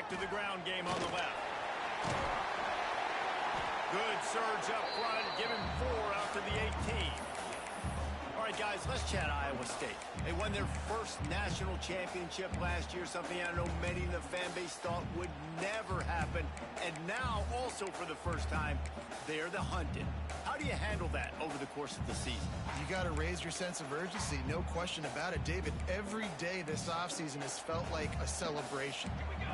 back to the ground game on the left. Good surge up front. Give him 4 out to the 18. All right, guys, let's chat Iowa State. They won their first national championship last year, something I know many in the fan base thought would never happen. And now, also for the first time, they're the hunted. How do you handle that over the course of the season? You got to raise your sense of urgency, no question about it. David, every day this offseason has felt like a celebration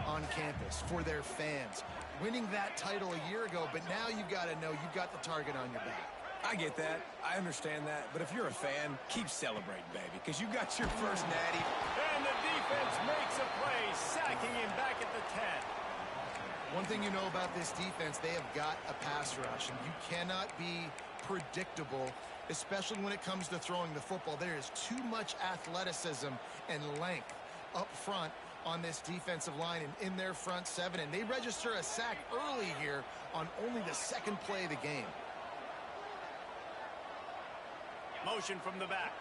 on campus for their fans. Winning that title a year ago, but now you've got to know you've got the target on your back. I get that. I understand that. But if you're a fan, keep celebrating, baby, because you got your first natty. And the defense makes a play, sacking him back at the 10. One thing you know about this defense, they have got a pass rush, and you cannot be predictable, especially when it comes to throwing the football. There is too much athleticism and length up front on this defensive line and in their front seven, and they register a sack early here on only the second play of the game. Motion from the back.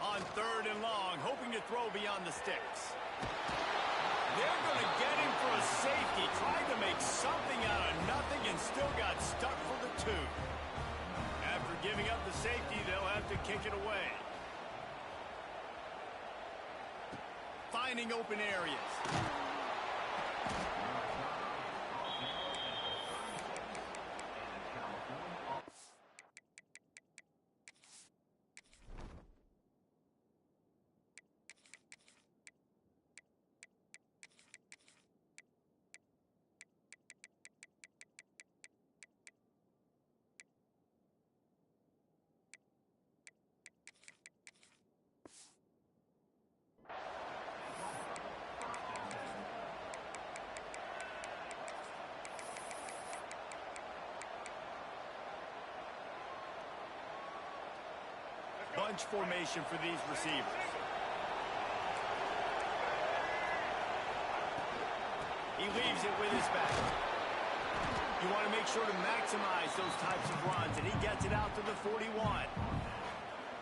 On 3rd and long, hoping to throw beyond the sticks. They're going to get him for a safety. Tried to make something out of nothing and still got stuck for the 2. After giving up the safety, they'll have to kick it away. Finding open areas. Bunch formation for these receivers. He leaves it with his back. You want to make sure to maximize those types of runs, and he gets it out to the 41.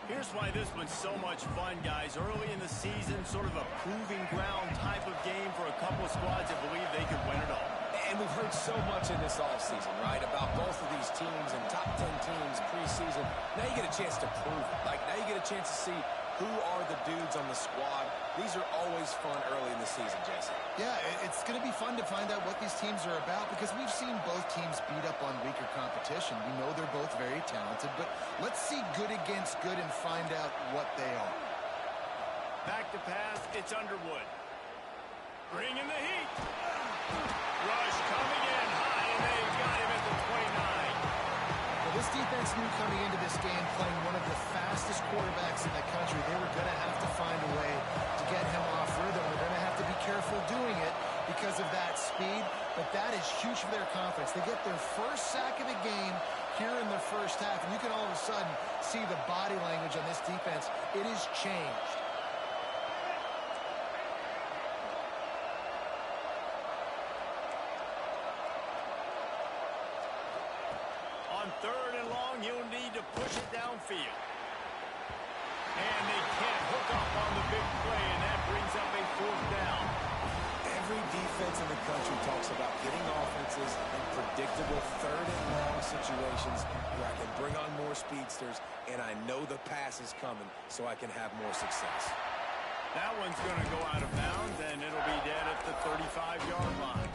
Here's why this one's so much fun, guys. Early in the season, sort of a proving ground type of game for a couple of squads that believe they could win it all. And we've heard so much in this offseason, right, about both of these teams and top 10 teams preseason. Now you get a chance to prove it. Like, now you get a chance to see who are the dudes on the squad. These are always fun early in the season, Jesse. Yeah, it's going to be fun to find out what these teams are about because we've seen both teams beat up on weaker competition. We know they're both very talented, but let's see good against good and find out what they are. Back to pass, it's Underwood. Bringing the heat. Rush coming in high, and they've got him at the 29. Well, this defense knew coming into this game, playing one of the fastest quarterbacks in the country, they were going to have to find a way to get him off rhythm. They're going to have to be careful doing it because of that speed, but that is huge for their confidence. They get their first sack of the game here in the first half, and you can all of a sudden see the body language on this defense. It has changed. On 3rd and long, you'll need to push it downfield. And they can't hook up on the big play, and that brings up a 4th down. Every defense in the country talks about getting offenses in predictable 3rd and long situations where I can bring on more speedsters, and I know the pass is coming, so I can have more success. That one's going to go out of bounds, and it'll be dead at the 35-yard line.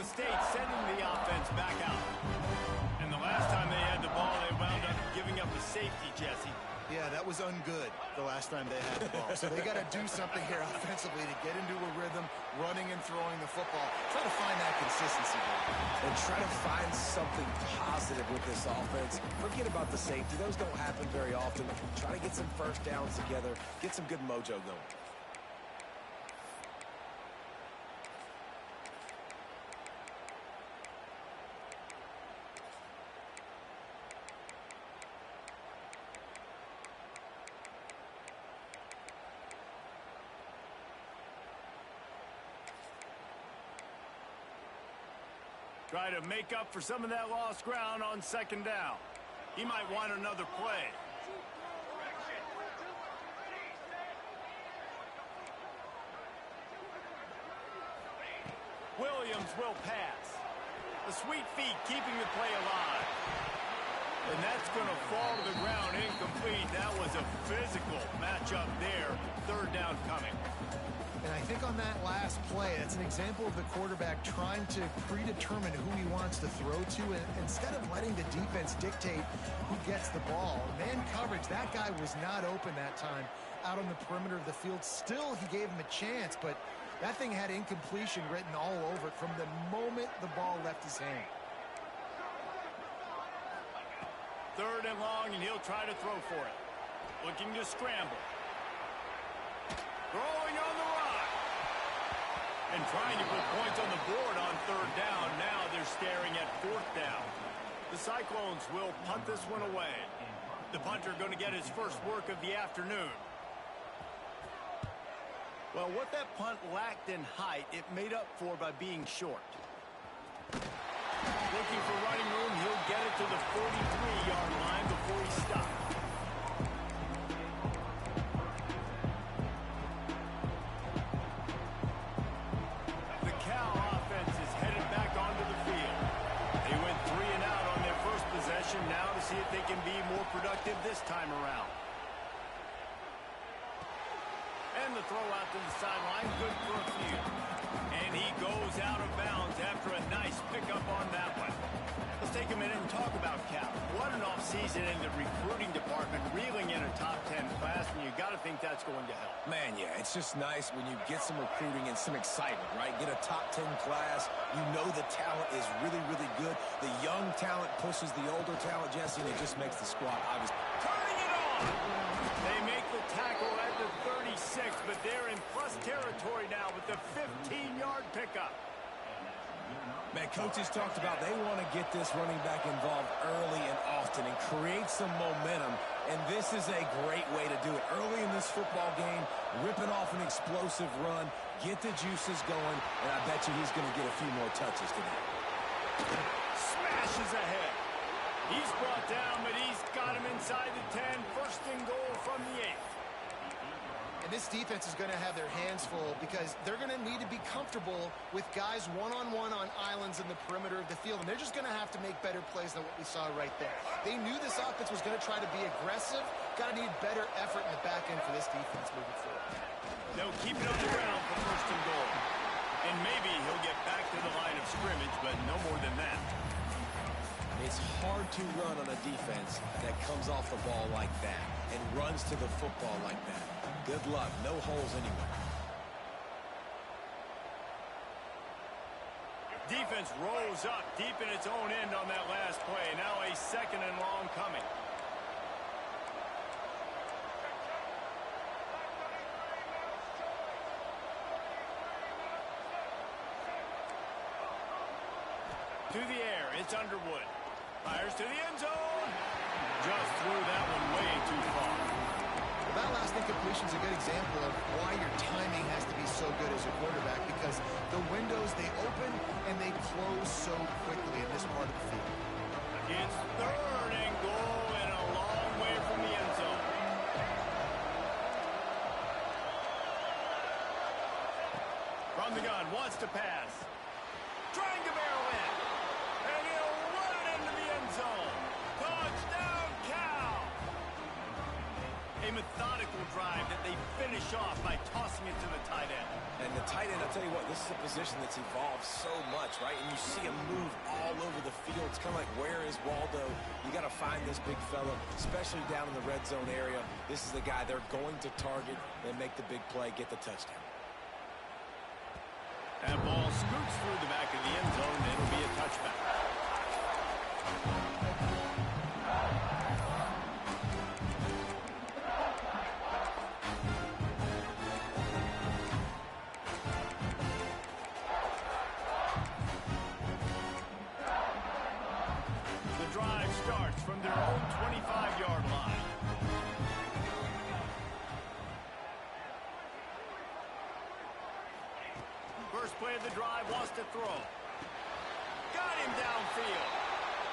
State sending the offense back out. And the last time they had the ball, they wound up giving up a safety, Jesse. Yeah, that was ungood the last time they had the ball. So they got to do something here offensively to get into a rhythm, running and throwing the football. Try to find that consistency here. And try to find something positive with this offense. Forget about the safety. Those don't happen very often. Try to get some first downs together. Get some good mojo going. Try to make up for some of that lost ground on second down. He might want another play. Williams will pass. The sweet feet keeping the play alive. And that's going to fall to the ground incomplete. That was a physical matchup there. Third down coming. And I think on that last play, that's an example of the quarterback trying to predetermine who he wants to throw to, and instead of letting the defense dictate who gets the ball. Man coverage, that guy was not open that time out on the perimeter of the field. Still, he gave him a chance, but that thing had incompletion written all over it from the moment the ball left his hand. Third and long, and he'll try to throw for it. Looking to scramble. Throwing on the run. And trying to put points on the board on third down. Now they're staring at fourth down. The Cyclones will punt this one away. The punter going to get his first work of the afternoon. Well, what that punt lacked in height, it made up for by being short. Looking for running room, he'll get it to the 43-yard line before he stops. The Cal offense is headed back onto the field. They went 3 and out on their first possession, now to see if they can be more productive this time around. And the throw out to the sideline, good for a few. And he goes out of bounds after a nice pickup on that one. Let's take a minute and talk about Cal. What an offseason in the recruiting department, reeling in a top 10 class, and you got to think that's going to help. Man, yeah, it's just nice when you get some recruiting and some excitement, right? Get a top 10 class. You know the talent is really, really good. The young talent pushes the older talent, Jesse, and it just makes the squad obvious. Turning it on! They make the tackle at the 36, but they're in plus territory now with the 15-yard pickup. Man, coaches talked about they want to get this running back involved early and often and create some momentum, and this is a great way to do it. Early in this football game, ripping off an explosive run, get the juices going, and I bet you he's going to get a few more touches today. Smashes ahead. He's brought down, but he's got him inside the 10. First and goal from the 8. And this defense is going to have their hands full because they're going to need to be comfortable with guys one-on-one on islands in the perimeter of the field. And they're just going to have to make better plays than what we saw right there. They knew this offense was going to try to be aggressive. Got to need better effort in the back end for this defense moving forward. They'll keep it on the ground for first and goal. And maybe he'll get back to the line of scrimmage, but no more than that. It's hard to run on a defense that comes off the ball like that and runs to the football like that. Good luck. No holes anywhere. Defense rose up deep in its own end on that last play. Now a second and long coming. To the air, it's Underwood. Fires to the end zone. Just threw that one way too far. Well, that last incompletion is a good example of why your timing has to be so good as a quarterback, because the windows, they open and they close so quickly in this part of the field. It's third and goal and a long way from the end zone. From the gun, wants to pass. Trying to barrel in. And he'll run it into the end zone. Touchdown, Cal! A methodical drive that they finish off by tossing it to the tight end. And the tight end, I'll tell you what, this is a position that's evolved so much, right? And you see him move all over the field. It's kind of like, where is Waldo? You got to find this big fella, especially down in the red zone area. This is the guy they're going to target and make the big play, get the touchdown. That ball scoots through the back of the end zone, and it'll be a touchback. The drive starts from their own 25-yard line. First play of the drive, wants to throw. Got him downfield.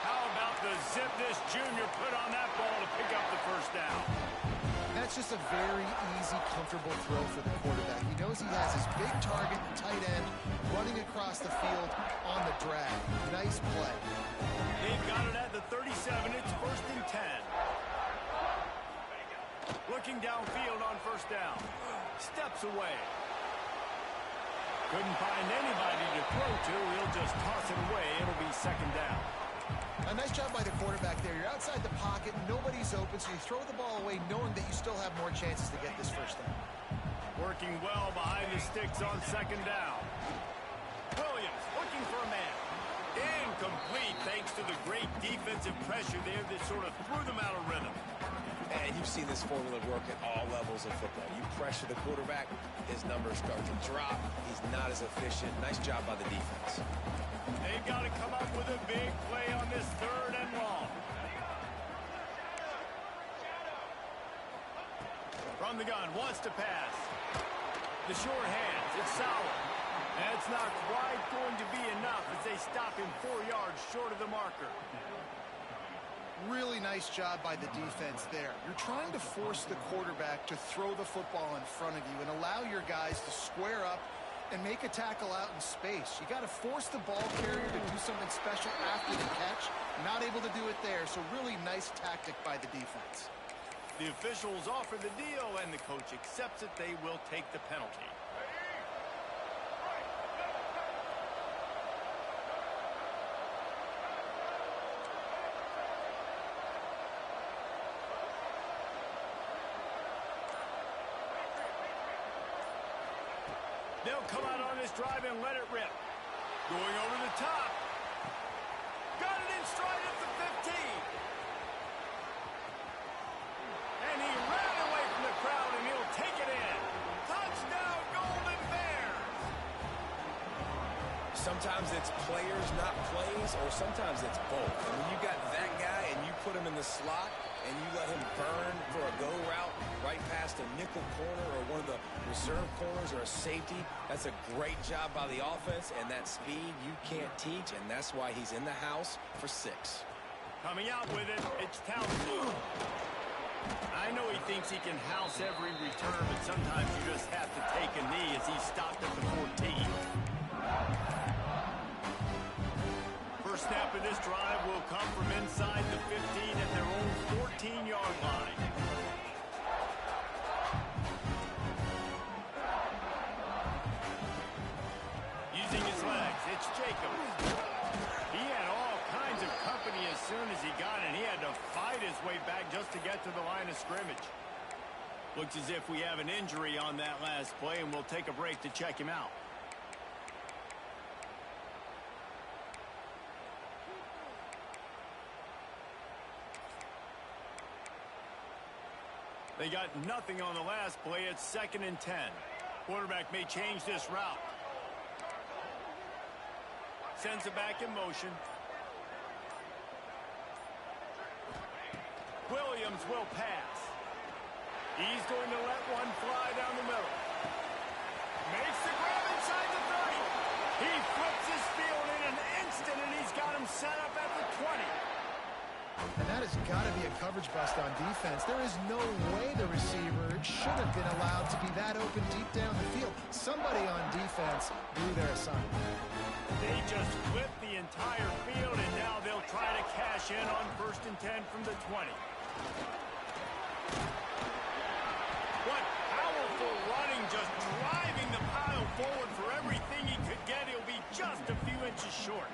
How about the zip this junior put on that ball to pick up the first down? That's just a very easy, comfortable throw for the quarterback. He knows he has his big target, the tight end, running across the field on the drag. Nice play. They've got it at the 37. It's 1st and 10. Looking downfield on first down. Steps away. Couldn't find anybody to throw to. He'll just toss it away. It'll be 2nd down. A nice job by the quarterback there. You're outside the pocket, nobody's open, so you throw the ball away knowing that you still have more chances to get this first down. Working well behind the sticks on 2nd down. Williams looking for a man. Incomplete thanks to the great defensive pressure there that sort of threw them out of rhythm. And you've seen this formula work at all levels of football. You pressure the quarterback, his numbers start to drop. He's not as efficient. Nice job by the defense. They've got to come up with a big play on this 3rd and long. From the gun, wants to pass. The short hands, it's Sauer. That's not quite going to be enough as they stop him 4 yards short of the marker. Really nice job by the defense there. You're trying to force the quarterback to throw the football in front of you and allow your guys to square up and make a tackle out in space. You got to force the ball carrier to do something special after the catch. Not able to do it there, so really nice tactic by the defense. The officials offer the deal, and the coach accepts it. They will take the penalty. They'll come out on this drive and let it rip. Going over the top. Got it in stride at the 15. And he ran away from the crowd, and he'll take it in. Touchdown, Golden Bears! Sometimes it's players, not plays, or sometimes it's both. And when you got that guy and you put him in the slot and you let him burn for a go route right past a nickel corner or one of the reserve corners or a safety, that's a great job by the offense, and that speed you can't teach, and that's why he's in the house for 6. Coming out with it, it's Townsend. I know he thinks he can house every return, but sometimes you just have to take a knee as he stopped at the 14. First snap of this drive will come from inside the 15 at their own 14-yard line. Using his legs, it's Jacobs. He had all kinds of company as soon as he got it. He had to fight his way back just to get to the line of scrimmage. Looks as if we have an injury on that last play, and we'll take a break to check him out. They got nothing on the last play. It's 2nd and 10. Quarterback may change this route. Sends it back in motion. Williams will pass. He's going to let one fly down the middle. Makes the grab inside the 30. He flips his field in an instant, and he's got him set up at the 20. And that has got to be a coverage bust on defense. There is no way the receiver should have been allowed to be that open deep down the field. Somebody on defense blew their assignment. They just flipped the entire field, and now they'll try to cash in on 1st and 10 from the 20. What powerful running, just driving the pile forward for everything he could get. He'll be just a few inches short.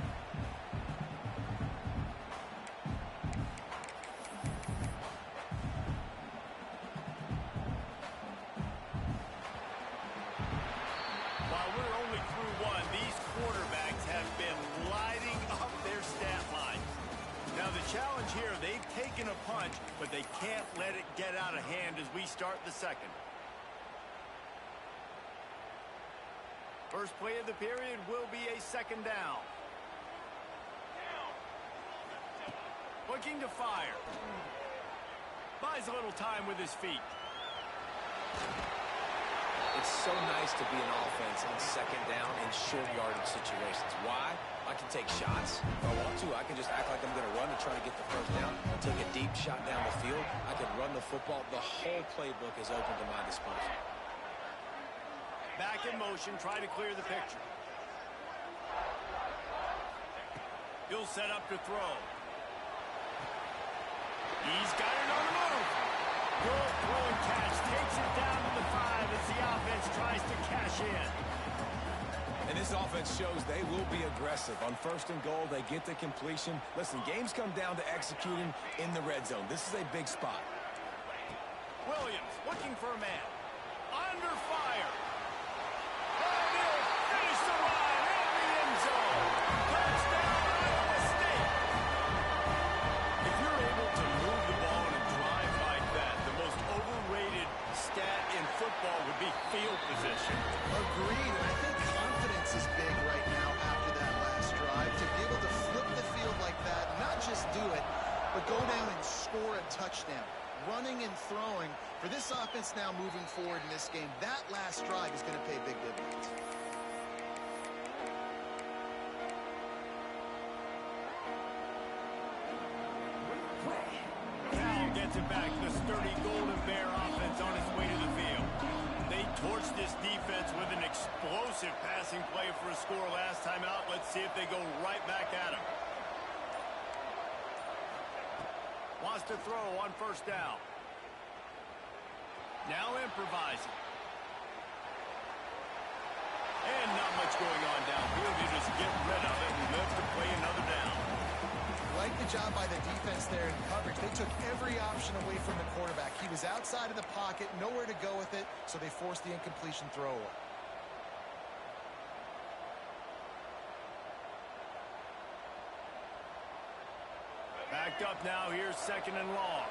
While we're only through one, these quarterbacks have been lighting up their stat line. Now the challenge here, they've taken a punch, but they can't let it get out of hand as we start the 2nd. First play of the period will be a 2nd down. Looking to fire. Buys a little time with his feet. It's so nice to be an offense on second down in short yardage situations. Why? I can take shots. If I want to, I can just act like I'm going to run and try to get the first down. Take a deep shot down the field. I can run the football. The whole playbook is open to my disposal. Back in motion, try to clear the picture. He'll set up to throw. He's got it on the move. Good throw and catch. Takes it down to the 5 as the offense tries to cash in. And this offense shows they will be aggressive. On first and goal, they get the completion. Listen, games come down to executing in the red zone. This is a big spot. Williams looking for a man. Under fire. And he'll finish the line in the end zone. Touchdown, Iowa State. If you're able to move the ball and drive like that, the most overrated stat in football would be field position. Agreed, and I think confidence is big right now after that last drive. To be able to flip the field like that, not just do it, but go down and score a touchdown. Running and throwing for this offense now moving forward in this game. That last drive is going to pay big dividends. Cal gets it back. The sturdy Golden Bear offense on its way to the field. They torched this defense with an explosive passing play for a score last time out. Let's see if they go right back at him. Wants to throw on first down. Now improvising. And not much going on downfield. You just get rid of it and live to play another down. Like the job by the defense there in coverage. They took every option away from the quarterback. He was outside of the pocket, nowhere to go with it, so they forced the incompletion throw away. Backed up now. Here's second and long.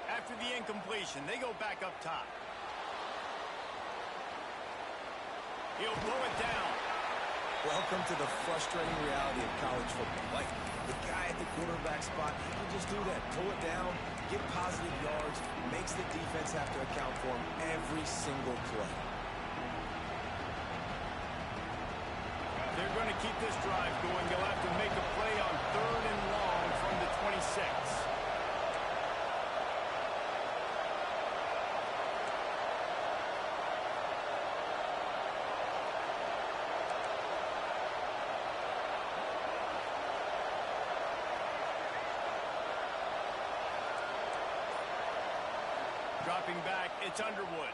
After the incompletion, they go back up top. He'll blow it down. Welcome to the frustrating reality of college football. Like, the guy at the quarterback spot, he can just do that. Pull it down, get positive yards, makes the defense have to account for him every single play. They're going to keep this drive going. They'll have to make a play on third and long from the 26. Dropping back, it's Underwood.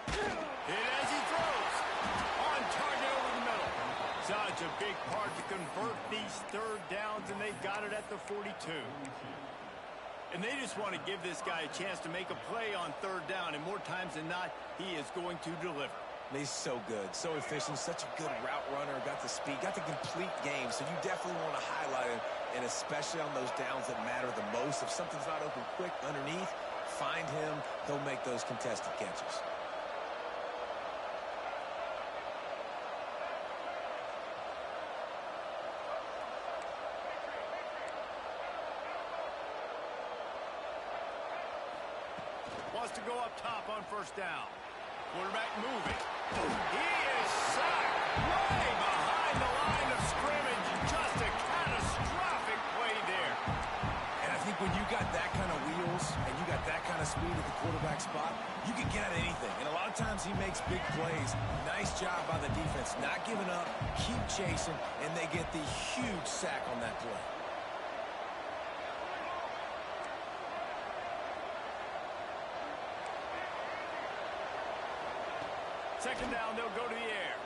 Hit as he throws. On target over the middle. Such a big part to convert these third downs, and they got it at the 42. And they just want to give this guy a chance to make a play on third down, and more times than not, he is going to deliver. He's so good, so efficient, such a good route runner, got the speed, got the complete game, so you definitely want to highlight him, and especially on those downs that matter the most. If something's not open quick underneath, find him, he'll make those contested catches. Wants to go up top on first down. Quarterback moving. He is sacked way behind the line of scrimmage. Just a catastrophic play there. And I think when you got that kind of wheels and you got that kind of speed at the quarterback spot, you can get at anything. And a lot of times he makes big plays. Nice job by the defense. Not giving up, keep chasing, and they get the huge sack on that play. Second down, they'll go to the air.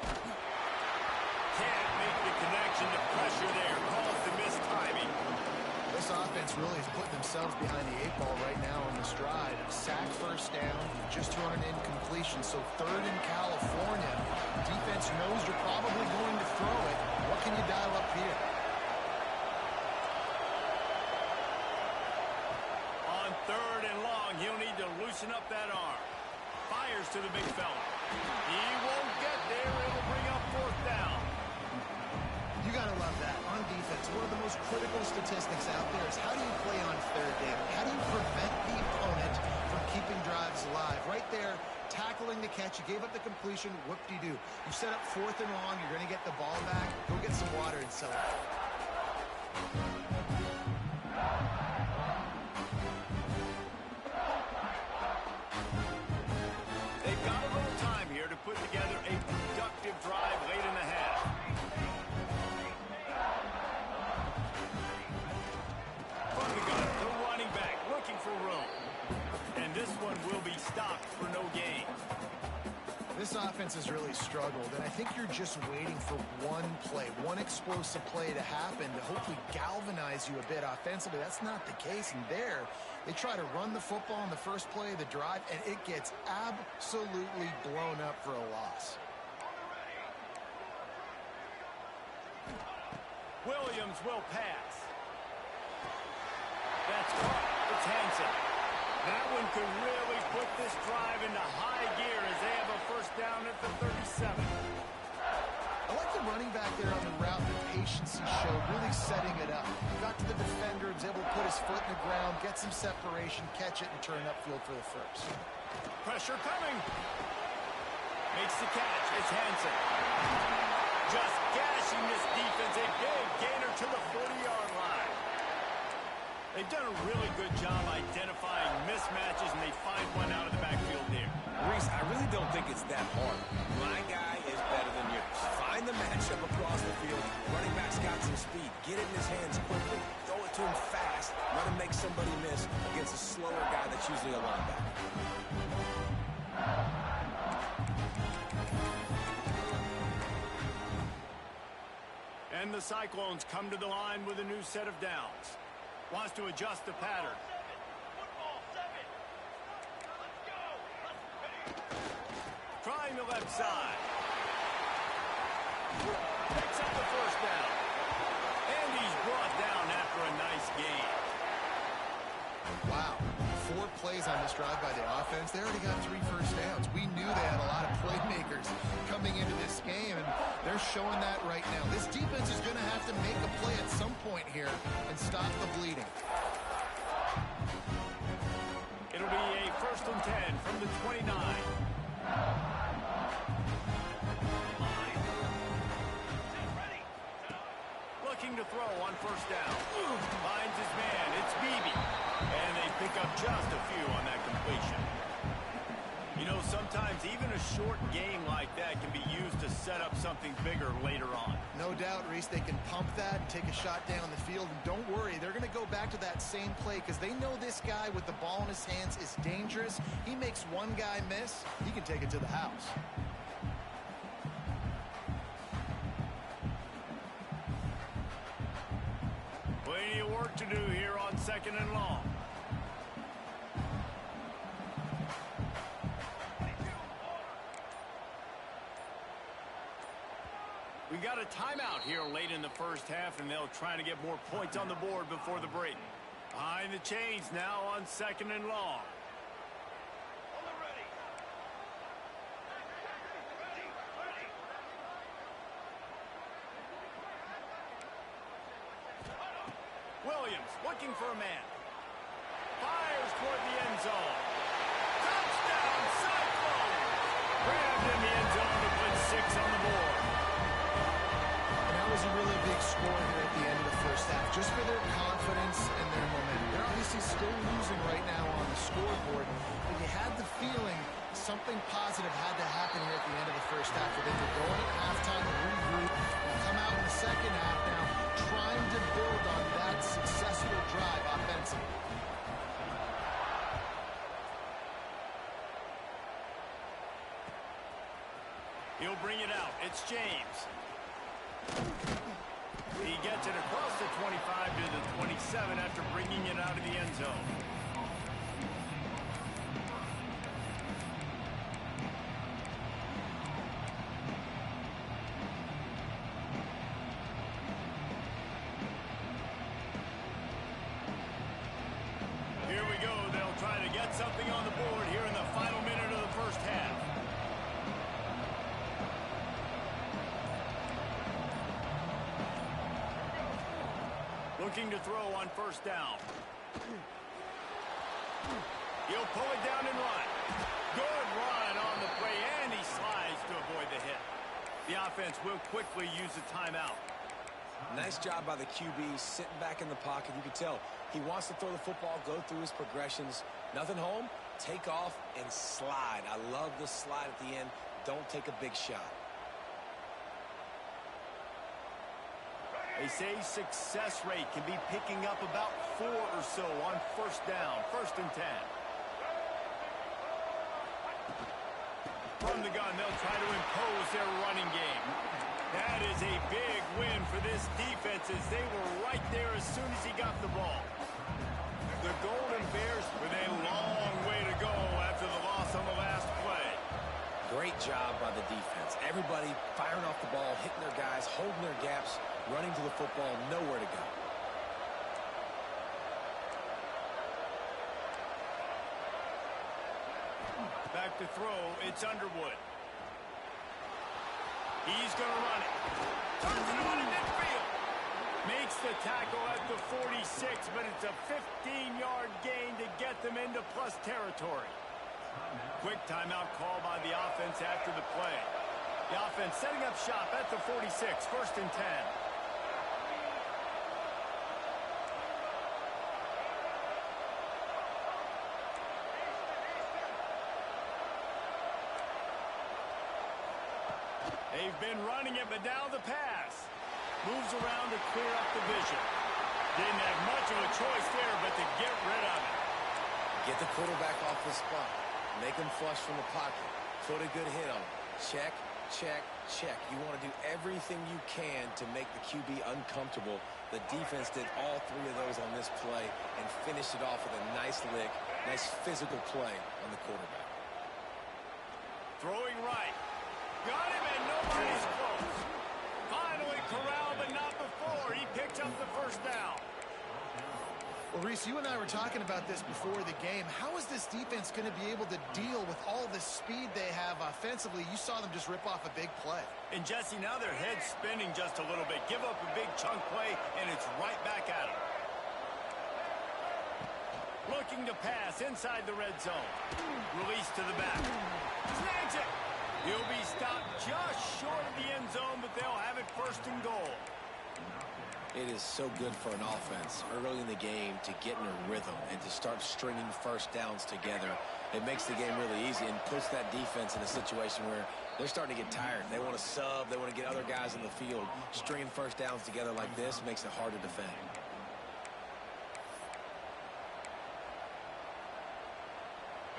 Can't make the connection to pressure there. Calls the missed timing. This offense really is putting themselves behind the 8 ball right now on this drive. Sack first down, just thrown an incompletion. So third in California. Defense knows you're probably going to throw it. What can you dial up here? On 3rd and long. He'll need to loosen up that arm. Fires to the big fella. He won't get there. It'll bring up 4th down. You got to love that. On defense, one of the most critical statistics out there is how do you play on 3rd down? How do you prevent the opponent from keeping drives alive? Right there, tackling the catch. You gave up the completion. Whoop-de-doo. You set up 4th and long. You're going to get the ball back. Go get some water and celebrate. They've got a little time here to put together a productive drive late in the half. From the gun, the running back looking for room. And this one will be stopped for no gain. This offense has really struggled, and I think you're just waiting for one play, one explosive play to happen to hopefully galvanize you a bit offensively. That's not the case, and there, they try to run the football on the first play of the drive, and it gets absolutely blown up for a loss. Williams will pass. That's caught. It's Hansen. That one could really put this drive into high gear as they have a 1st down at the 37. I like the running back there on the route, the patience he showed, really setting it up. Got to the defender, was able to put his foot in the ground, get some separation, catch it, and turn upfield for the 1st. Pressure coming. Makes the catch. It's Hansen. Just gashing this defense. A big gainer to the 40-yard line. They've done a really good job identifying mismatches, and they find one out of the backfield there. Reese, I really don't think it's that hard. My guy is better than yours. Find the matchup across the field. Running back's got some speed. Get it in his hands quickly. Throw it to him fast. Let him make somebody miss against a slower guy that's usually a linebacker. And the Cyclones come to the line with a new set of downs. Wants to adjust the pattern. Trying the left side. Picks up the 1st down. And he's brought down after a nice gain. Wow. 4 plays on this drive by the offense. They already got 3 first downs. We knew they had a lot of playmakers coming into this game, and they're showing that right now. This defense is going to have to make a play at some point here and stop the bleeding. It'll be a 1st and 10 from the 29. Looking to throw on 1st down. Finds his man. It's Beebe. And they pick up just a few on that completion. You know, sometimes even a short game like that can be used to set up something bigger later on. No doubt, Reese, they can pump that and take a shot down the field. And don't worry, they're going to go back to that same play because they know this guy with the ball in his hands is dangerous. He makes one guy miss, he can take it to the house. Plenty of work to do here on 2nd and long. We got a timeout here late in the 1st half, and they'll try to get more points on the board before the break. Behind the chains now on 2nd and long. Williams looking for a man. Fires toward the end zone. Touchdown, Cyclones! Grabbed in the end zone to put 6 on the board. And that was a really big score here at the end of the 1st half, just for their confidence and their momentum. They're obviously still losing right now on the scoreboard, but you had the feeling something positive had to happen here at the end of the 1st half for them to go in at halftime and regroup and come out in the 2nd half now trying to build on that successful drive offensively. He'll bring it out. It's James. He gets it across the 25 to the 27 after bringing it out of the end zone. Here we go. They'll something on the board here in the final minute of the first half. Looking to throw on first down. He'll pull it down and run. Good run on the play, and he slides to avoid the hit. The offense will quickly use a timeout. Nice job by the QB sitting back in the pocket. You can tell he wants to throw the football, go through his progressions. Nothing home, take off and slide. I love the slide at the end. Don't take a big shot. They say success rate can be picking up about 4 or so on first down, 1st and 10. From the gun, they'll try to impose their running game. That is a big win for this defense as they were right there as soon as he got the ball. The Golden Bears with a long way to go after the loss on the last play. Great job by the defense. Everybody firing off the ball, hitting their guys, holding their gaps, running to the football, nowhere to go. Back to throw, it's Underwood. He's going to run it. Turns it on in midfield. Makes the tackle at the 46, but it's a 15-yard gain to get them into plus territory. Quick timeout call by the offense after the play. The offense setting up shop at the 46, 1st and 10. They've been running it, but now the pass. Moves around to clear up the vision. Didn't have much of a choice there, but to get rid of it. Get the quarterback off the spot. Make him flush from the pocket. Put a good hit on him. Check, check, check. You want to do everything you can to make the QB uncomfortable. The defense did all 3 of those on this play and finished it off with a nice lick, nice physical play on the quarterback. Throwing right. Got him, and nobody's close. Finally corralled, but not before. He picked up the first down. Well, Reese, you and I were talking about this before the game. How is this defense going to be able to deal with all the speed they have offensively? You saw them just rip off a big play. And, Jesse, now their head's spinning just a little bit. Give up a big chunk play, and it's right back at them. Looking to pass inside the red zone. Release to the back. Snags it. He'll be stopped just short of the end zone, but they'll have it 1st and goal. It is so good for an offense early in the game to get in a rhythm and to start stringing first downs together. It makes the game really easy and puts that defense in a situation where they're starting to get tired. They want to sub. They want to get other guys in the field. Stringing first downs together like this makes it hard to defend.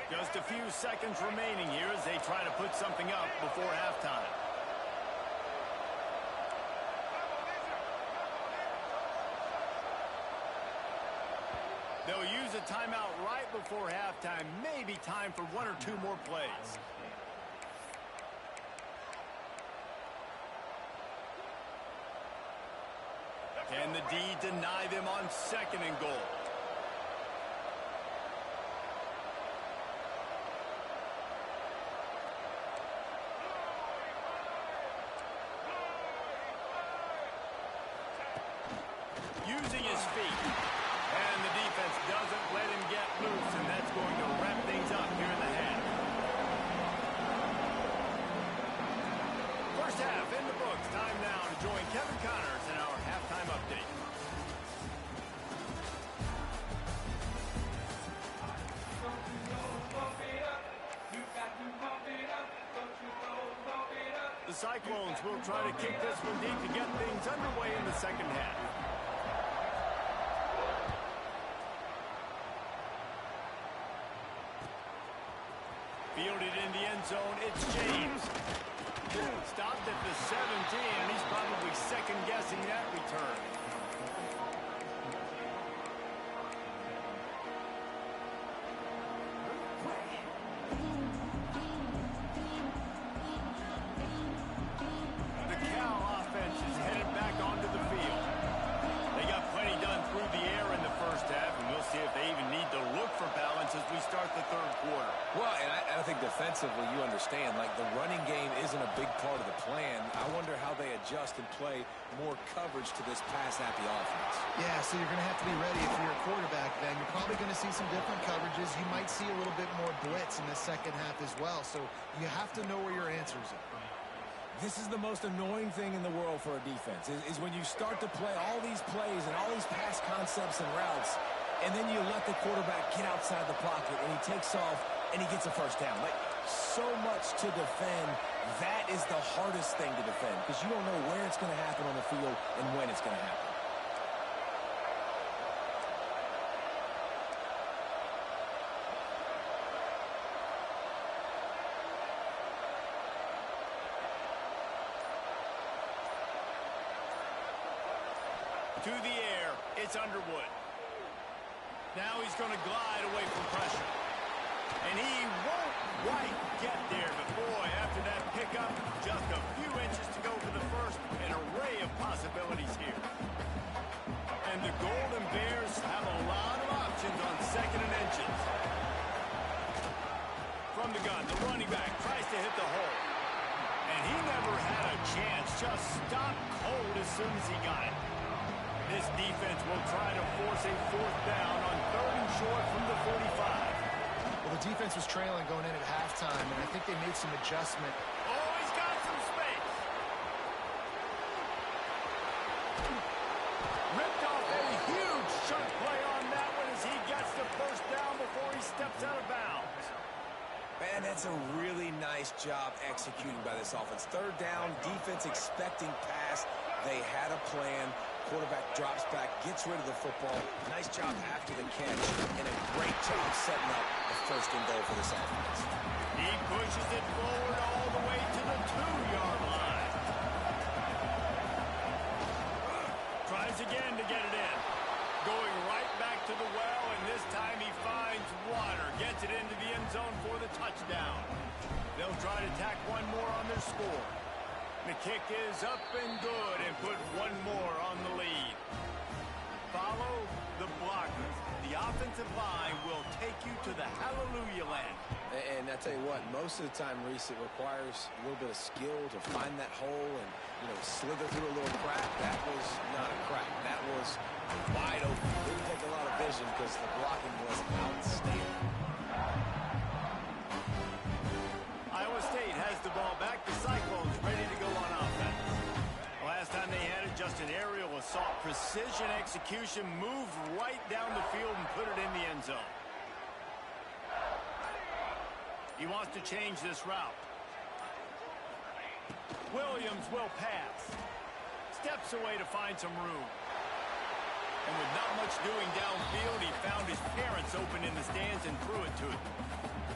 Just a few seconds remaining here as they try to put something up before halftime. They'll use a timeout right before halftime. Maybe time for 1 or 2 more plays. Can the D deny them on 2nd and goal? Using his feet. And the defense doesn't let him get loose, and that's going to wrap things up here in the half. First half in the books. Time now to join Kevin Connors in our halftime update. The Cyclones will try to kick this one deep to get things underway in the second half. Fielded in the end zone, it's James. Stopped at the 17, and he's probably second-guessing that return. The Cal offense is headed back onto the field. They got plenty done through the air in the first half, and we'll see if they even need to look for balance as we start the defensively, you understand, like the running game isn't a big part of the plan. I wonder how they adjust and play more coverage to this pass-happy offense. Yeah, so you're going to have to be ready if you're a quarterback then. You're probably going to see some different coverages. You might see a little bit more blitz in the second half as well. So you have to know where your answers are. This is the most annoying thing in the world for a defense, is when you start to play all these plays and all these pass concepts and routes, and then you let the quarterback get outside the pocket, and he takes off, and he gets a first down. Like, so much to defend. That is the hardest thing to defend, because you don't know where it's going to happen on the field and when it's going to happen. To the air, it's Underwood. Now he's going to glide away from pressure. And he won't quite get there, but boy, after that pickup, just a few inches to go for the first. An array of possibilities here. And the Golden Bears have a lot of options on second and inches. From the gun, the running back tries to hit the hole. And he never had a chance, just stopped cold as soon as he got it. This defense will try to force a fourth down on 3rd and short from the 45. Well, the defense was trailing going in at halftime, and I think they made some adjustment. Oh, he's got some space. Ripped off a huge chunk play on that one as he gets the first down before he steps out of bounds. Man, that's a really nice job executing by this offense. 3rd down, defense expecting pass. They had a plan. Quarterback drops back, gets rid of the football. Nice job after the catch, and a great job setting up the 1st and goal for this offense. He pushes it forward all the way to the 2-yard line. Tries again to get it in. Going right back to the well, and this time he finds water. Gets it into the end zone for the touchdown. They'll try to tack one more on their score. The kick is up and good and put one more on the lead. Follow the blockers. The offensive line will take you to the hallelujah land. And I tell you what, most of the time, Reese, it requires a little bit of skill to find that hole and, slither through a little crack. That was not a crack. That was wide open. Didn't take a lot of vision because the blocking was outstanding. Iowa State has the ball back. The Cyclones ready to go on offense. Last time they had it, just an aerial assault. Precision execution, moved right down the field and put it in the end zone. He wants to change this route. Williams will pass. Steps away to find some room. And with not much doing downfield, he found his parents open in the stands and threw it to him.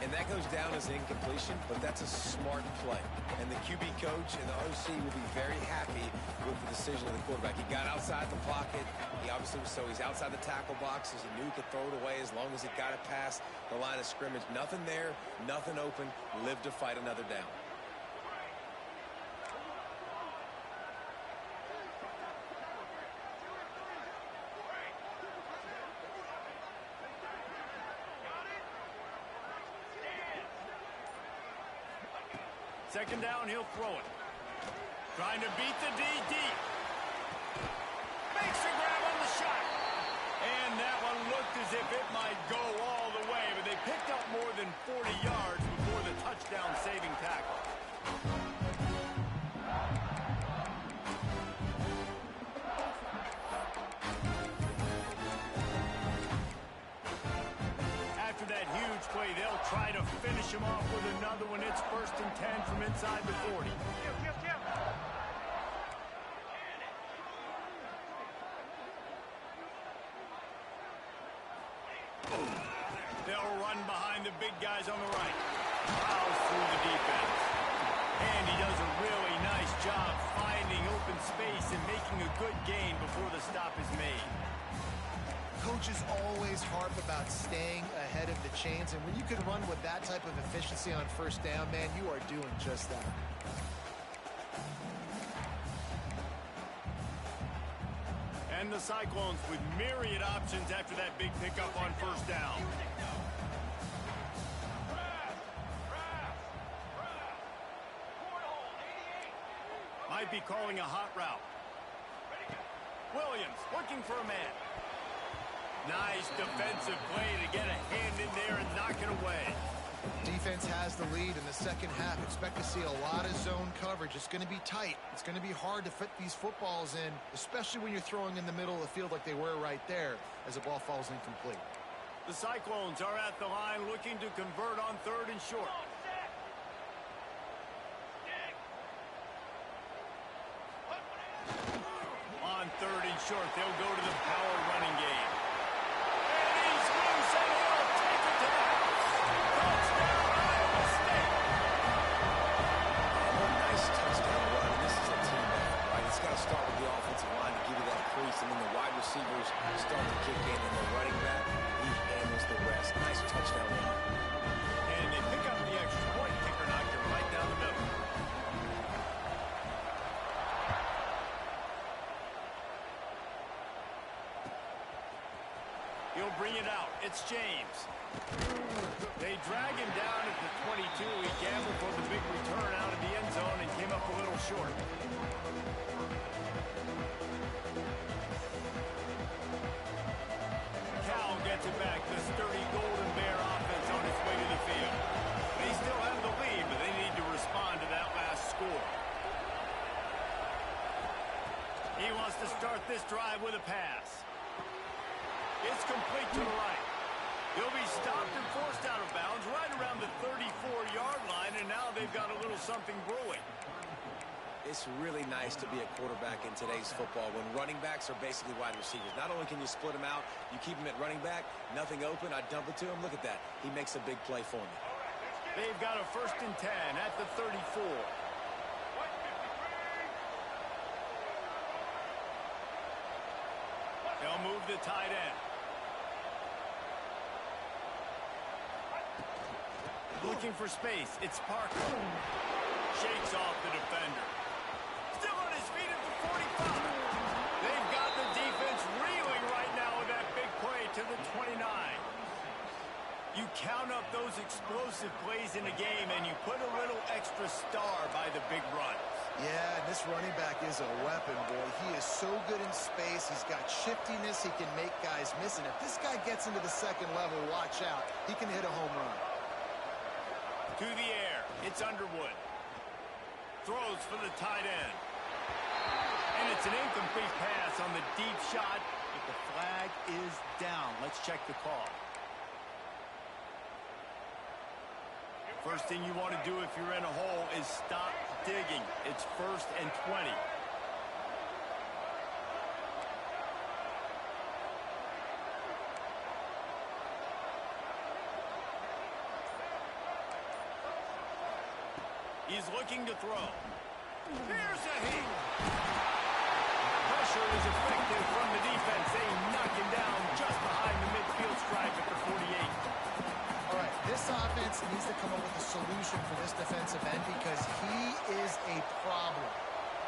And that goes down as incompletion, but that's a smart play. And the QB coach and the OC will be very happy with the decision of the quarterback. He got outside the pocket. He obviously he's outside the tackle boxes. He knew he could throw it away as long as he got it past the line of scrimmage. Nothing there, nothing open. Live to fight another down. Second down, he'll throw it. Trying to beat the D deep. Makes a grab on the shot. And that one looked as if it might go all the way, but they picked up more than 40 yards before the touchdown-saving tackle. After that huge play, they'll try to finish him off with another one. It's 1st and 10 from inside the 40. They'll run behind the big guys on the right. Plows through the defense. And he does a really nice job finding open space and making a good gain before the stop is made. Coaches always harp about staying ahead of the chains, and when you can run with that type of efficiency on 1st down, man, you are doing just that. And the Cyclones with myriad options after that big pickup on 1st down. might be calling a hot route. Williams looking for a man. Nice defensive play to get a hand in there and knock it away. Defense has the lead in the second half. Expect to see a lot of zone coverage. It's going to be tight. It's going to be hard to fit these footballs in, especially when you're throwing in the middle of the field like they were right there as the ball falls incomplete. The Cyclones are at the line looking to convert on 3rd and short. On 3rd and short, they'll go to the power running game. And he's loose and he'll take it to the house. Touchdown, Iowa State. What a nice touchdown run. This is a team effort, right? It's got to start with the offensive line to give you that crease, and then the wide receivers start to kick in, and the running back, he handles the rest. Nice touchdown run. And they pick up the extra point. Kicker knocked it right down the middle. He'll bring it out. It's James. They drag him down at the 22. He gambled for the big return out of the end zone and came up a little short. Cal gets it back. The sturdy Golden Bear offense on its way to the field. They still have the lead, but they need to respond to that last score. He wants to start this drive with a pass. It's complete to the right. They'll be stopped and forced out of bounds right around the 34-yard line, and now they've got a little something brewing. It's really nice to be a quarterback in today's football when running backs are basically wide receivers. Not only can you split them out, you keep them at running back, nothing open, I dump it to him. Look at that. He makes a big play for me. They've got a 1st and 10 at the 34. They'll move the tight end. Looking for space. It's Parker. Shakes off the defender. Still on his feet at the 45. They've got the defense reeling right now with that big play to the 29. You count up those explosive plays in a game and you put a little extra star by the big run. Yeah, and this running back is a weapon, boy. He is so good in space. He's got shiftiness. He can make guys miss. And if this guy gets into the second level, watch out. He can hit a home run. To the air. It's Underwood. Throws for the tight end. And it's an incomplete pass on the deep shot. But the flag is down. Let's check the call. First thing you want to do if you're in a hole is stop digging. It's 1st and 20. He's looking to throw. Here's a hit. Pressure is effective from the defense. They knock him down just behind the midfield stripe at the 48. All right, this offense needs to come up with a solution for this defensive end because he is a problem.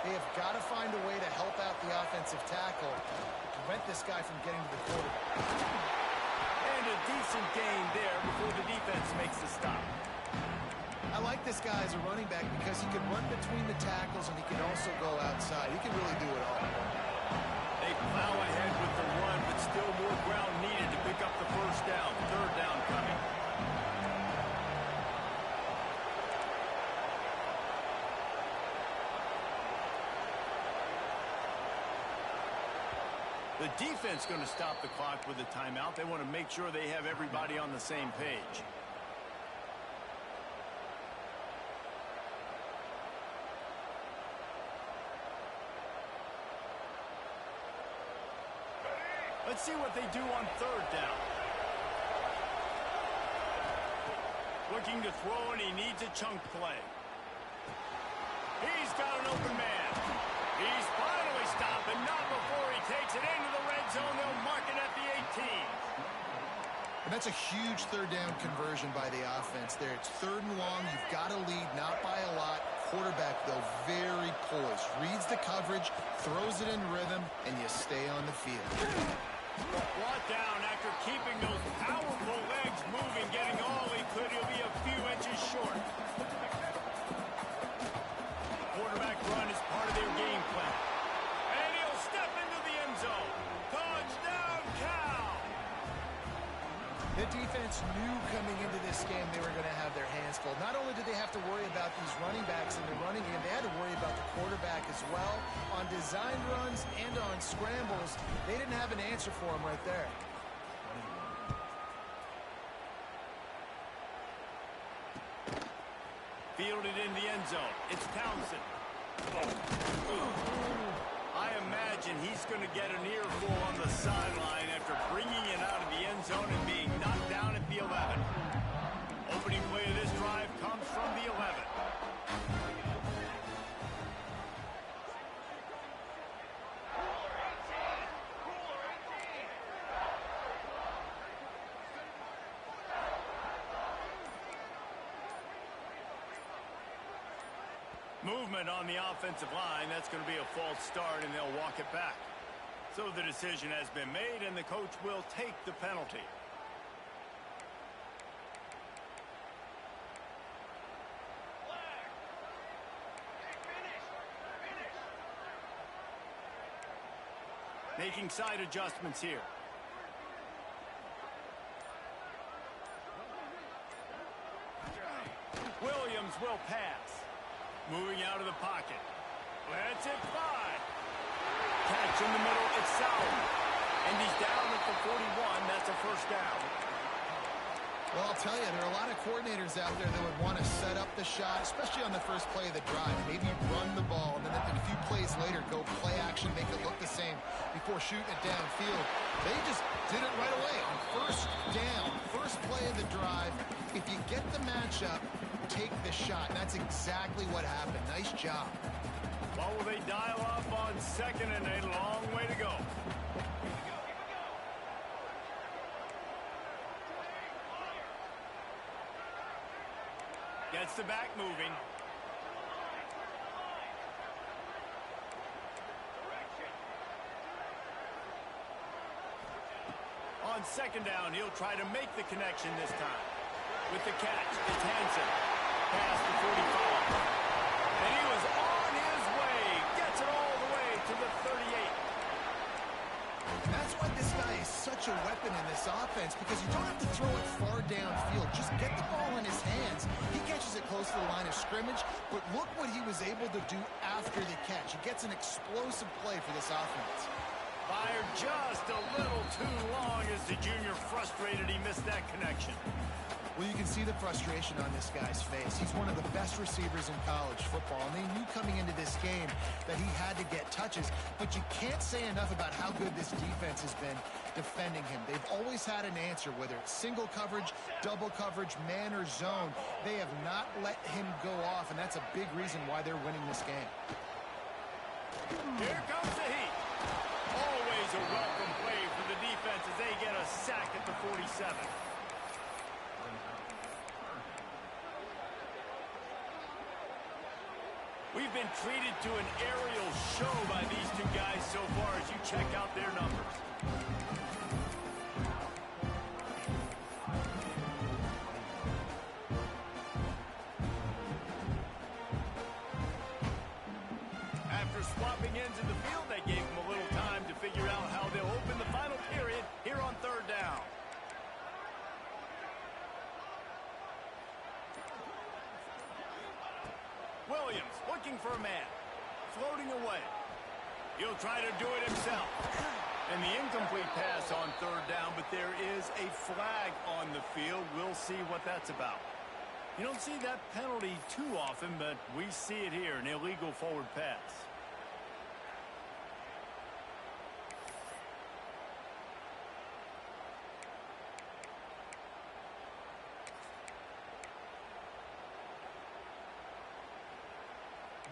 They have got to find a way to help out the offensive tackle to prevent this guy from getting to the quarterback. And a decent gain there before the defense makes the stop. I like this guy as a running back because he can run between the tackles and he can also go outside. He can really do it all. They plow ahead with the run, but still more ground needed to pick up the 1st down. 3rd down coming. The defense going to stop the clock with a timeout. They want to make sure they have everybody on the same page. Let's see what they do on 3rd down. Looking to throw, and he needs a chunk play. He's got an open man. He's finally stopped, and not before he takes it into the red zone. They'll mark it at the 18. And that's a huge 3rd down conversion by the offense there. It's 3rd and long. You've got to lead, not by a lot. Quarterback, though, very poised. Reads the coverage, throws it in rhythm, and you stay on the field. Brought down after keeping those powerful legs moving, getting all he could. He'll be a few inches short. The quarterback run is part of their The defense knew coming into this game they were going to have their hands full. Not only did they have to worry about these running backs in the running game, they had to worry about the quarterback as well. On design runs and on scrambles, they didn't have an answer for him right there. Fielded in the end zone. It's Townsend. I imagine he's going to get an earful on the sideline after bringing it out of the end zone and being knocked down at the 11. Opening play of this drive comes from the 11. Movement on the offensive line. That's going to be a false start, and they'll walk it back. So the decision has been made, and the coach will take the penalty. Making side adjustments here. Williams will pass. Moving out of the pocket. Let's it fly. Catch in the middle. It's Sauer. And he's down at the 41. That's a first down. Well, I'll tell you, there are a lot of coordinators out there that would want to set up the shot, especially on the first play of the drive. Maybe run the ball, and then a few plays later, go play action, make it look the same before shooting it downfield. They just did it right away on first down, first play of the drive. If you get the matchup, take the shot. And that's exactly what happened. Nice job. Well, will they dial up on second and a long way to go? Gets the back moving. On second down, he'll try to make the connection this time. With the catch, it's Hansen. Past the 45. And he was on his way. Gets it all the way to the 38. That's why this guy is such a weapon in this offense, because you don't have to throw it far downfield. Just get the ball in his hands. He catches it close to the line of scrimmage, but look what he was able to do after the catch. He gets an explosive play for this offense. Fired just a little too long as the junior frustrated he missed that connection. Well, you can see the frustration on this guy's face. He's one of the best receivers in college football, and they knew coming into this game that he had to get touches, but you can't say enough about how good this defense has been defending him. They've always had an answer, whether it's single coverage, double coverage, man, or zone. They have not let him go off, and that's a big reason why they're winning this game. Here comes the heat. Always a welcome play for the defense as they get a sack at the 47. We've been treated to an aerial show by these two guys so far as you check out their numbers. After swapping ends in the field, they gave them a little time to figure out how they'll open the final period here on third down. Williams looking for a man. Floating away. He'll try to do it himself. And the incomplete pass on third down, but there is a flag on the field. We'll see what that's about. You don't see that penalty too often, but we see it here, an illegal forward pass.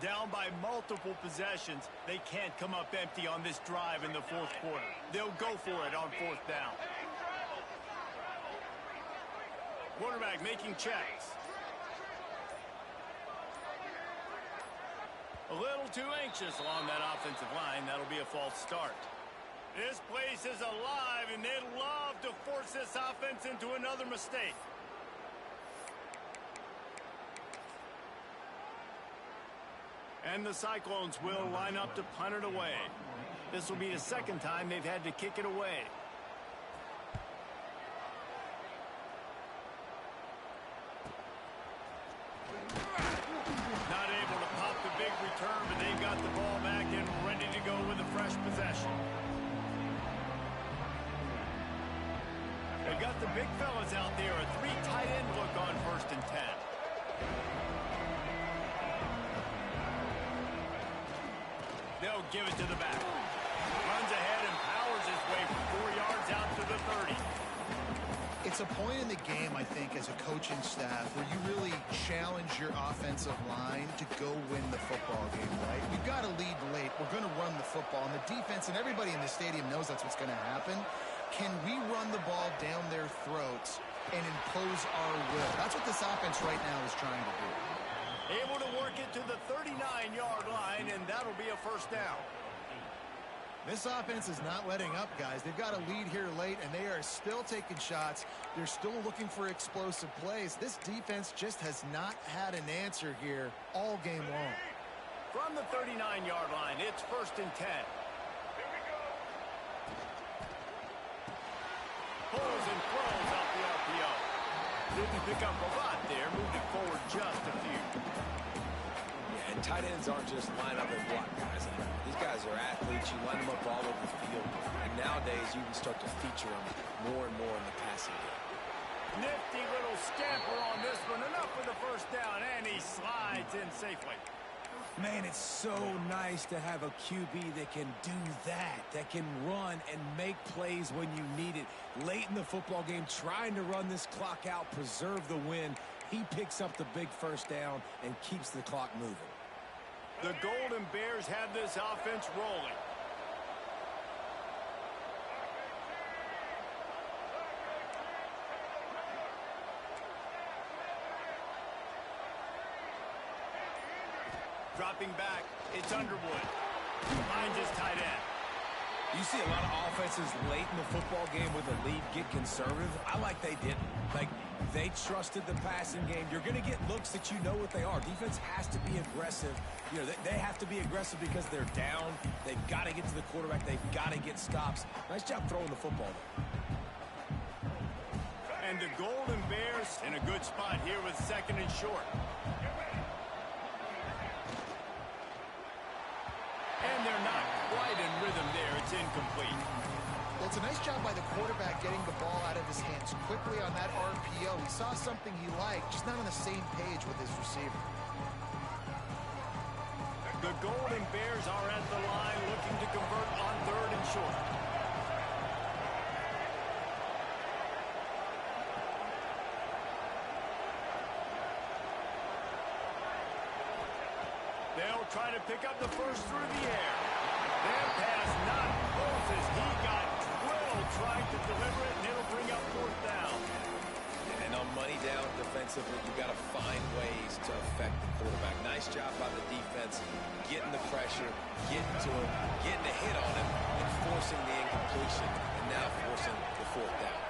Down by multiple possessions, they can't come up empty on this drive in the fourth quarter. They'll go for it on fourth down. Quarterback making checks. A little too anxious along that offensive line. That'll be a false start. This place is alive, and they'd love to force this offense into another mistake. And the Cyclones will line up to punt it away. This will be the second time they've had to kick it away. got the big fellas out there. A 3 tight end look on 1st and 10. They'll give it to the back. Runs ahead and powers his way for 4 yards out to the 30. It's a point in the game, I think, as a coaching staff where you really challenge your offensive line to go win the football game, right? We've got to lead late. We're going to run the football. And the defense and everybody in the stadium knows that's what's going to happen. Can we run the ball down their throats and impose our will? That's what this offense right now is trying to do. Able to work it to the 39-yard line, and that'll be a 1st down. This offense is not letting up, guys. They've got a lead here late, and they are still taking shots. They're still looking for explosive plays. This defense just has not had an answer here all game long. From the 39-yard line, it's 1st and 10. Pulls and throws out the RPO. Didn't pick up a lot there, moved it forward just a few. Yeah, and tight ends aren't just line up and block guys. These guys are athletes. You line them up all over the field. And nowadays, you can start to feature them more and more in the passing game. Nifty little scamper on this one. Enough for the 1st down, and he slides in safely. Man, it's so nice to have a QB that can do that can run and make plays when you need it. Late in the football game, trying to run this clock out, preserve the win. He picks up the big 1st down and keeps the clock moving. The Golden Bears have this offense rolling. Dropping back, it's Underwood. Finds his tight end. You see a lot of offenses late in the football game with a lead get conservative. I like they didn't. Like, they trusted the passing game. You're going to get looks that you know what they are. Defense has to be aggressive. You know, they have to be aggressive because they're down. They've got to get to the quarterback. They've got to get stops. Nice job throwing the football, though. And the Golden Bears in a good spot here with 2nd and short. And they're not quite in rhythm there. It's incomplete. Well, it's a nice job by the quarterback getting the ball out of his hands quickly on that RPO. He saw something he liked, just not on the same page with his receiver. The Golden Bears are at the line looking to convert on 3rd and short. They'll try to pick up the 1st through the air. That pass not Moses. He got drilled trying to deliver it, and it'll bring up 4th down. And on money down defensively, you've got to find ways to affect the quarterback. Nice job by the defense, getting the pressure, getting to him, getting a hit on him, and forcing the incompletion, and now forcing the 4th down.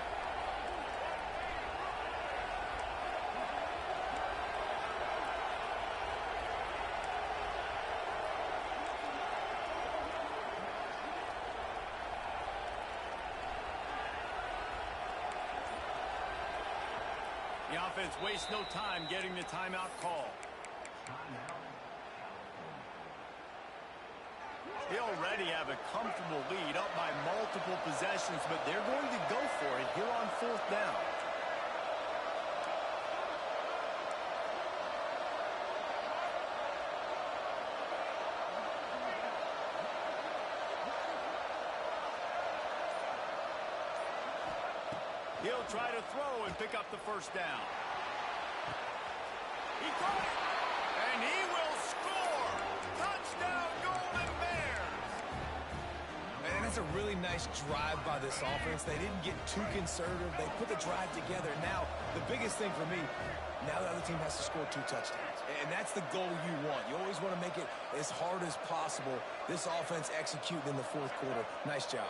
The offense wastes no time getting the timeout call. They already have a comfortable lead up by multiple possessions, but they're going to go for it here on 4th down. He'll try to throw and pick up the 1st down. He caught it, and he will score. Touchdown, Golden Bears. And that's a really nice drive by this offense. They didn't get too conservative. They put the drive together. Now, the biggest thing for me, now the other team has to score 2 touchdowns. And that's the goal you want. You always want to make it as hard as possible. This offense executing in the 4th quarter. Nice job.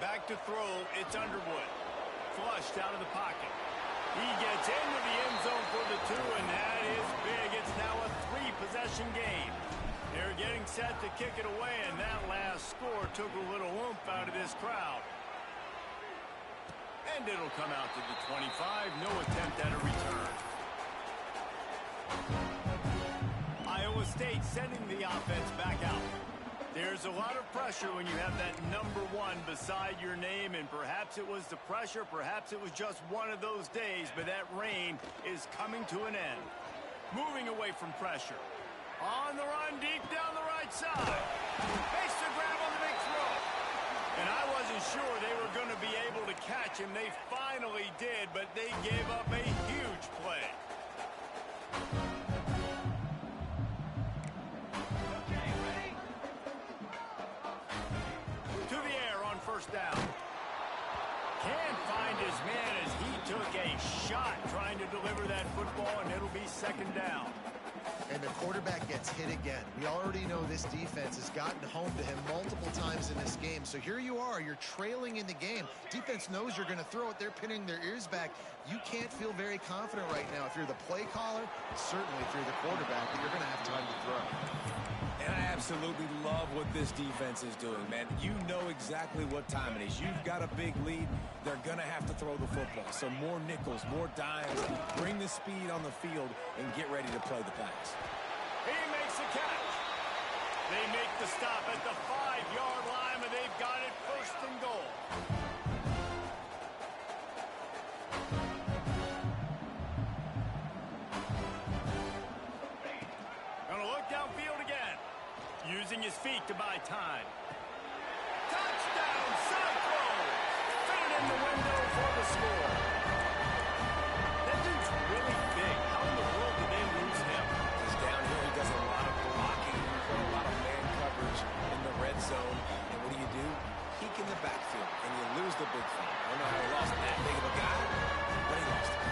Back to throw, it's Underwood. Flushed out of the pocket. He gets into the end zone for the 2, and that is big. It's now a 3-possession game. They're getting set to kick it away, and that last score took a little oomph out of this crowd. And it'll come out to the 25. No attempt at a return. Iowa State sending the offense back out. There's a lot of pressure when you have that number 1 beside your name, and perhaps it was the pressure, perhaps it was just one of those days, but that reign is coming to an end. Moving away from pressure. On the run, deep down the right side. Makes the grab on the big throw. And I wasn't sure they were going to be able to catch him. They finally did, but they gave up a huge play. To the air on first down. Can't find his man as he took a shot trying to deliver that football, and it'll be second down. And the quarterback gets hit again. We already know this defense has gotten home to him multiple times in this game. So here you are, you're trailing in the game. Defense knows you're going to throw it. They're pinning their ears back. You can't feel very confident right now if you're the play caller, certainly if you're the quarterback, that you're going to have time to throw. And I absolutely love what this defense is doing, man. You know exactly what time it is. You've got a big lead. They're going to have to throw the football. So more nickels, more dimes, bring the speed on the field, and get ready to play the pass. He makes the catch. They make the stop at the 5-yard line, and they've got it first and goal. Gonna look downfield again. Using his feet to buy time. Touchdown, Cyclone! Fit it in the window for the score. That dude's really big. How in the world did they lose him? He's down here. He does a lot of blocking, a lot of man coverage in the red zone. And what do? Peek in the backfield, and you lose the big thing. I don't know how he lost that big of a guy, but he lost it.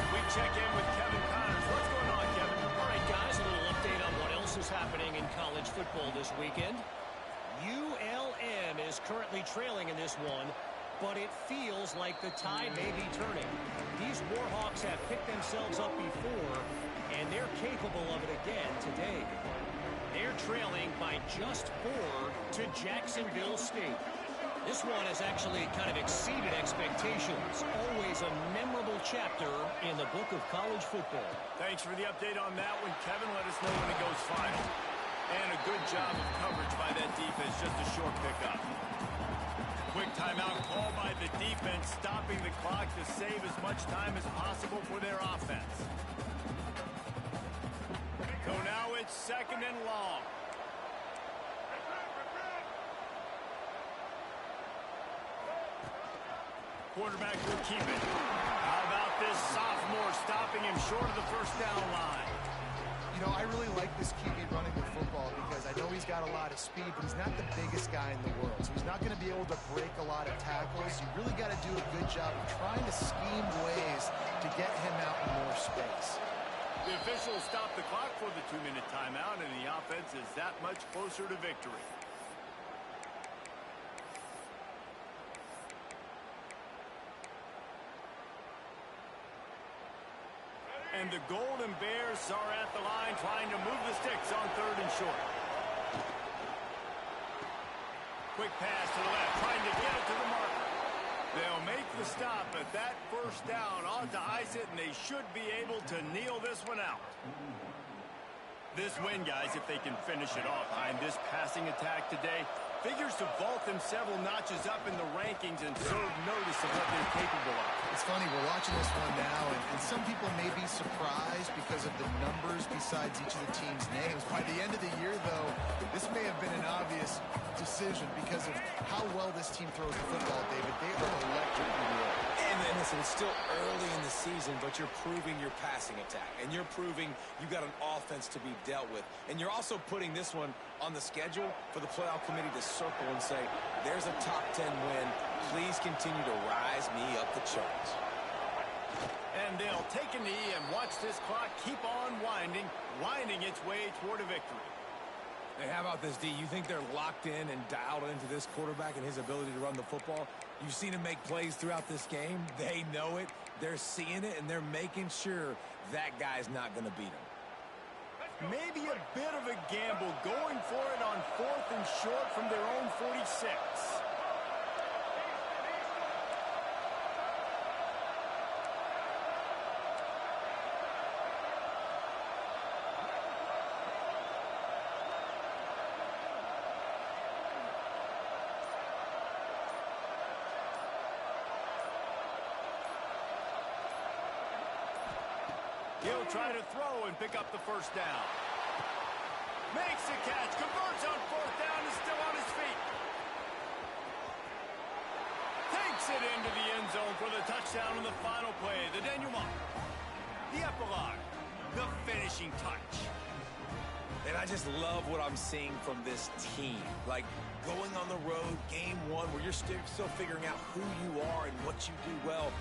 We check in with Kevin Connors. What's going on, Kevin? All right, guys, a little update on what else is happening in college football this weekend. ULM is currently trailing in this one, but it feels like the tide may be turning. These Warhawks have picked themselves up before, and they're capable of it again today. They're trailing by just 4 to Jacksonville State. This one has actually kind of exceeded expectations. Always a memorable chapter in the book of college football. Thanks for the update on that one, Kevin. Let us know when it goes final. And a good job of coverage by that defense. Just a short pickup. Quick timeout call by the defense, stopping the clock to save as much time as possible for their offense. So now it's second and long. Quarterback will keep it. How about this sophomore stopping him short of the first down line? You know, I really like this QB running the football because I know he's got a lot of speed, but he's not the biggest guy in the world. So he's not going to be able to break a lot of tackles. You really got to do a good job of trying to scheme ways to get him out in more space. The officials stop the clock for the 2-minute timeout, and the offense is that much closer to victory. And the Golden Bears are at the line trying to move the sticks on 3rd and short. Quick pass to the left, trying to get it to the marker. They'll make the stop, but that first down ought to ice it, and they should be able to kneel this one out. This win, guys, if they can finish it off behind this passing attack today, figures to vault them several notches up in the rankings and serve notice of what they're capable of. It's funny, we're watching this one now, and some people may be surprised because of the numbers besides each of the teams' names. By the end of the year, though, this may have been an obvious decision because of how well this team throws the football, David. They are electric in the air. And listen, it's still early in the season, but you're proving your passing attack. And you're proving you've got an offense to be dealt with. And you're also putting this one on the schedule for the playoff committee to circle and say, there's a top 10 win. Please continue to rise me up the charts. And they'll take a knee and watch this clock keep on winding its way toward a victory. Hey, how about this, D? You think they're locked in and dialed into this quarterback and his ability to run the football? You've seen him make plays throughout this game. They know it. They're seeing it, and they're making sure that guy's not going to beat him. Maybe a bit of a gamble going for it on 4th and short from their own 46. He'll try to throw and pick up the first down. Makes the catch, converts on 4th down, is still on his feet. Takes it into the end zone for the touchdown on the final play. The denouement. The epilogue. The finishing touch. And I just love what I'm seeing from this team. Like, going on the road, game one, where you're still figuring out who you are and what you do well.